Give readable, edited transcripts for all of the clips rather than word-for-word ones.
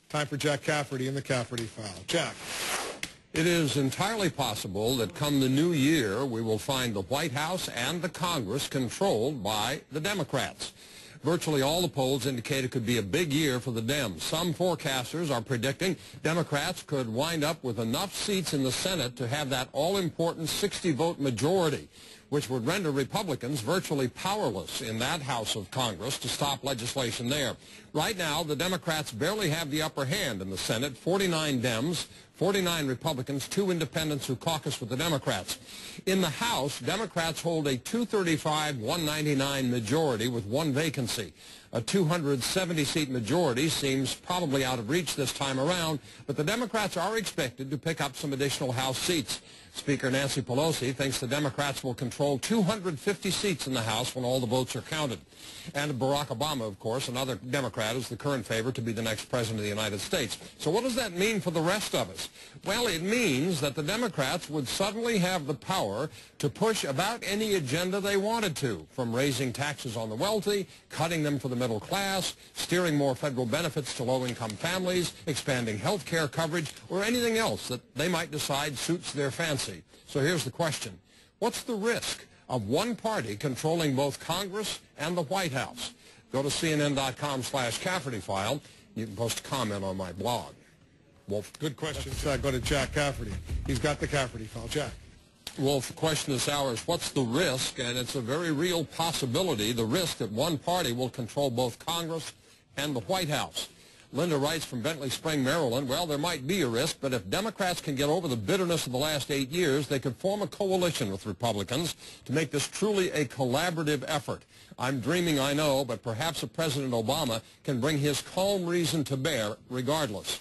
Time for Jack Cafferty in the Cafferty File. Jack. It is entirely possible that come the new year, we will find the White House and the Congress controlled by the Democrats. Virtually all the polls indicate it could be a big year for the Dems. Some forecasters are predicting Democrats could wind up with enough seats in the Senate to have that all-important 60-vote majority, which would render Republicans virtually powerless in that House of Congress to stop legislation there. Right now, the Democrats barely have the upper hand in the Senate, 49 Dems, 49 Republicans, 2 independents who caucus with the Democrats. In the House, Democrats hold a 235-199 majority with 1 vacancy. A 270-seat majority seems probably out of reach this time around, but the Democrats are expected to pick up some additional House seats. Speaker Nancy Pelosi thinks the Democrats will control 250 seats in the House when all the votes are counted. And Barack Obama, of course, another Democrat, is the current favorite to be the next president of the United States. So what does that mean for the rest of us? Well, it means that the Democrats would suddenly have the power to push about any agenda they wanted to, from raising taxes on the wealthy, cutting them for the middle class, steering more federal benefits to low-income families, expanding health care coverage, or anything else that they might decide suits their fancy. So here's the question. What's the risk of one party controlling both Congress and the White House? Go to CNN.com/Cafferty File. You can post a comment on my blog. Wolf. Good question. Go to Jack Cafferty. He's got the Cafferty File. Jack. Wolf, the question this hour is, what's the risk? And it's a very real possibility, the risk that one party will control both Congress and the White House. Linda writes from Bentley Spring, Maryland, well, there might be a risk, but if Democrats can get over the bitterness of the last 8 years, they could form a coalition with Republicans to make this truly a collaborative effort. I'm dreaming, I know, but perhaps President Obama can bring his calm reason to bear regardless.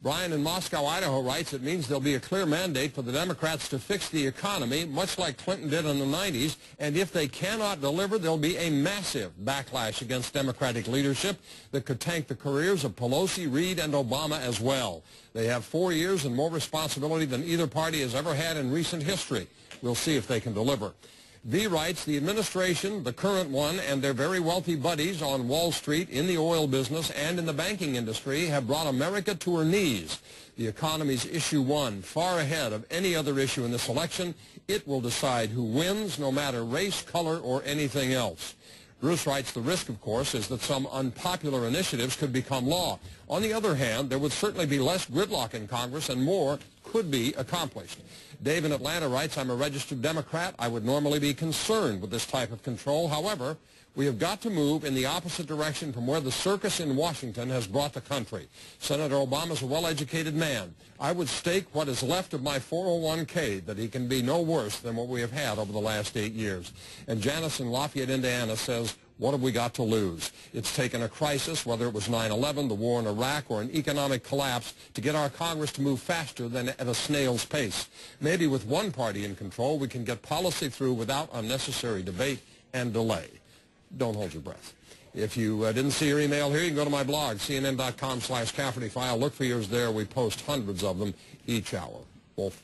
Brian in Moscow, Idaho writes, it means there'll be a clear mandate for the Democrats to fix the economy, much like Clinton did in the 90s, and if they cannot deliver, there'll be a massive backlash against Democratic leadership that could tank the careers of Pelosi, Reid, and Obama as well. They have 4 years and more responsibility than either party has ever had in recent history. We'll see if they can deliver. V writes, the administration, the current one, and their very wealthy buddies on Wall Street, in the oil business, and in the banking industry have brought America to her knees. The economy's issue one, far ahead of any other issue in this election. It will decide who wins, no matter race, color, or anything else. Bruce writes, the risk, of course, is that some unpopular initiatives could become law. On the other hand, there would certainly be less gridlock in Congress and more could be accomplished. Dave in Atlanta writes, I'm a registered Democrat. I would normally be concerned with this type of control. However, we have got to move in the opposite direction from where the circus in Washington has brought the country. Senator Obama's a well-educated man. I would stake what is left of my 401k that he can be no worse than what we have had over the last 8 years. And Janice in Lafayette, Indiana says, what have we got to lose? It's taken a crisis, whether it was 9/11, the war in Iraq, or an economic collapse, to get our Congress to move faster than at a snail's pace. Maybe with one party in control, we can get policy through without unnecessary debate and delay. Don't hold your breath. If you didn't see your email here, you can go to my blog, CNN.com/Cafferty File. Look for yours there. We post hundreds of them each hour. Wolf.